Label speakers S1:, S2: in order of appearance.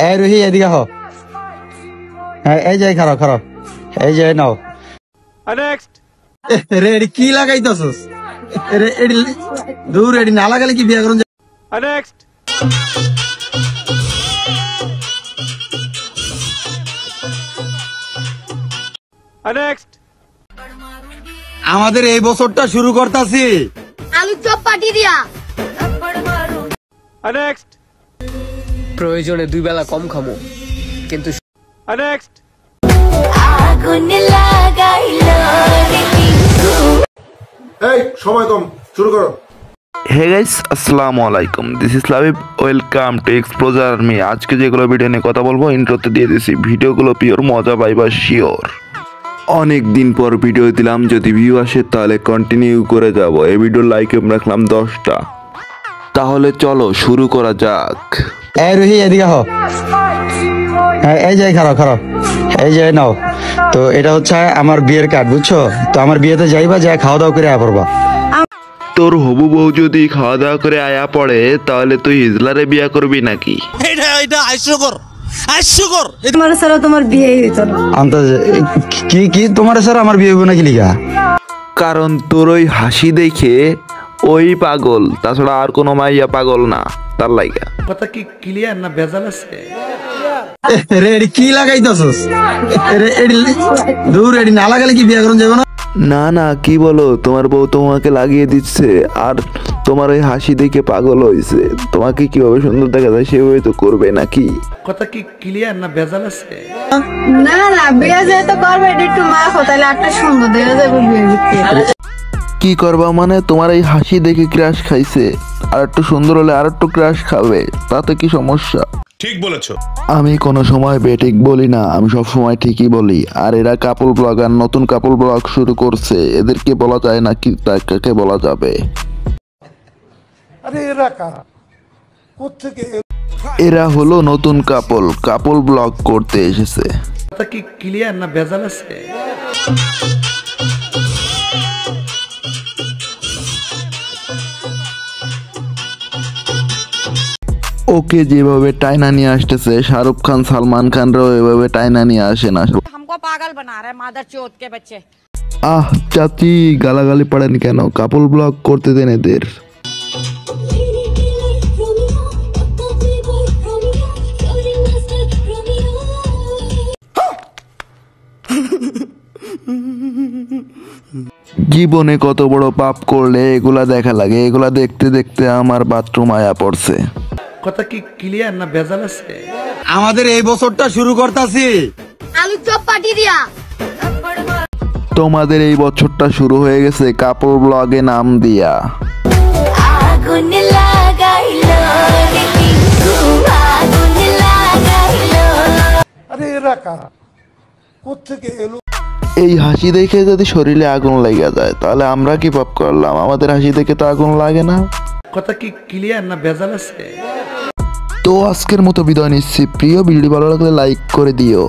S1: এই রুহি এদিকে হ। হ্যাঁ এই যে খারাপ খারাপ এই যে নাও
S2: নেক্সট
S1: রে এডি কি লাগাইতাছস রে এডি দূর এডি না লাগালে কি বিয়া করুন
S2: নেক্সট নেক্সট
S1: আমাদের এই বছরটা শুরু করতাছি
S3: আলু চপ পাটি দিয়া
S2: নেক্সট
S4: প্রয়োজনে দুই বেলা কম খামো কিন্তু
S2: নেক্সট
S3: আগুন লাগাইলো রে টিঙ্কু
S5: এই সময় কম, শুরু করো।
S6: হে গাইস, আসসালামু আলাইকুম। This is Labib, welcome to এক্সপ্লোজার army. আজকে যেগুলো ভিডিও নিয়ে কথা বলবো ইন্ট্রোতে দিয়ে দিছি, ভিডিওগুলো পিওর মজা পাইবা শিওর। অনেক দিন পর ভিডিও দিলাম, যদি ভিউ আসে তাহলে কন্টিনিউ করে যাব। এই ভিডিওর লাইক রাখলাম 10টা। তাহলে চলো শুরু করা যাক।
S1: এই রুহি এদিকে হ। হ্যাঁ এই যে খারাপ খারাপ এই যে নাও। তো এটা হচ্ছে আমার বিয়ের কার্ড, বুঝছো? তো আমার বিয়েতে যাইবা, যা খাওয়া দাওয়া করে আয়া পড়বা।
S6: তোর হবু বউ যদি খাওয়া দাওয়া করে আয়া পড়ে তাহলে তুই হিজলারে বিয়া করবি নাকি?
S3: তোমার সারা তোমার বিয়ে হইতো না।
S1: কি কি তোমার স্যার আমার বিয়ে হইব নাকি লিগা?
S6: কারণ তোর ওই হাসি দেখে ওই পাগল, তাছাড়া আর কোনো মাইয়া পাগল না, তার লাইগা।
S5: কথা কি ক্লিয়ার না ভেজাল আছে?
S1: রে এডি কি লাগাইতাছস রে এডি দূর এডি না লাগালে কি বিয়া করুন যাবে না?
S6: না না, কি বলো, তোমার বউ তোমাকে লাগিয়ে দিচ্ছে আর তোমার ওই হাসি দেখে পাগল হয়েছে। তোমাকে কিভাবে সুন্দর দেখা যায় সেভাবে তো করবে নাকি?
S5: কথা কি ক্লিয়ার না ভেজাল আছে?
S3: না না বিয়ে যেহেতু করবে এটা একটু মা তাহলে একটা সুন্দর দেখা যাবে বিয়ে দিতে।
S6: কি করবা মানে? তোমার এই হাসি দেখে ক্রাশ খাইছে, আর একটু সুন্দর হলে আর একটু ক্রাশ খাবে, তাতে কি সমস্যা?
S2: ঠিক বলেছো।
S6: আমি কোনো সময় বেঠিক বলি না, আমি সব সময় ঠিকই বলি। আর এরা কাপল ব্লগার, নতুন কাপল ব্লগ শুরু করছে, এদেরকে বলা যায় না কি কাকে বলা যাবে?
S5: আরে এরা কারা, কোত্থেকে?
S6: এরা হলো নতুন কাপল ব্লগ করতে এসেছে।
S5: কথা কি ক্লিয়ার না ভেজাল আছে?
S6: ওকে যেভাবে টাইনা নিয়ে আসতেছে, শাহরুখ খান সালমান খানরাও এভাবে টাইনা নিয়ে আসে না।
S7: हमको पागल बना रहे मादर चौथ के बच्चे।
S6: আহ চাচি, গালাগালি পড়েন কেন? কাপল ব্লগ করতে দেন এদের। জীবনে কত বড় পাপ করলে এগুলা দেখা লাগে? এগুলা দেখতে দেখতে আমার বাথরুম আয়া পড়ছে।
S5: কথা কি ক্লিয়ার না ভেজাল আছে?
S1: আমাদের এই বছরটা শুরু করতাছি
S3: আলু চপ পাটি দিয়া
S6: তোমাদের এই বছরটা শুরু হয়ে গেছে কাপল ব্লগে নাম দিয়া।
S3: আগুন লাগাইলো রে টিঙ্কু আগুন লাগাইলো।
S5: আরে এরা কারা, কোত্থেকে এলো?
S6: এই হাসি দেখে যদি শরীরে আগুন লেগে যায় তাহলে আমরা কি পাপ করলাম? আমাদের হাসি দেখে তো আগুন লাগে না।
S5: কথা কি ক্লিয়ার না ভেজাল আছে?
S6: তো আজকের মতো বিদায় নিচ্ছি। প্রিয় ভিডিও ভালো লাগলে লাইক করে দিও।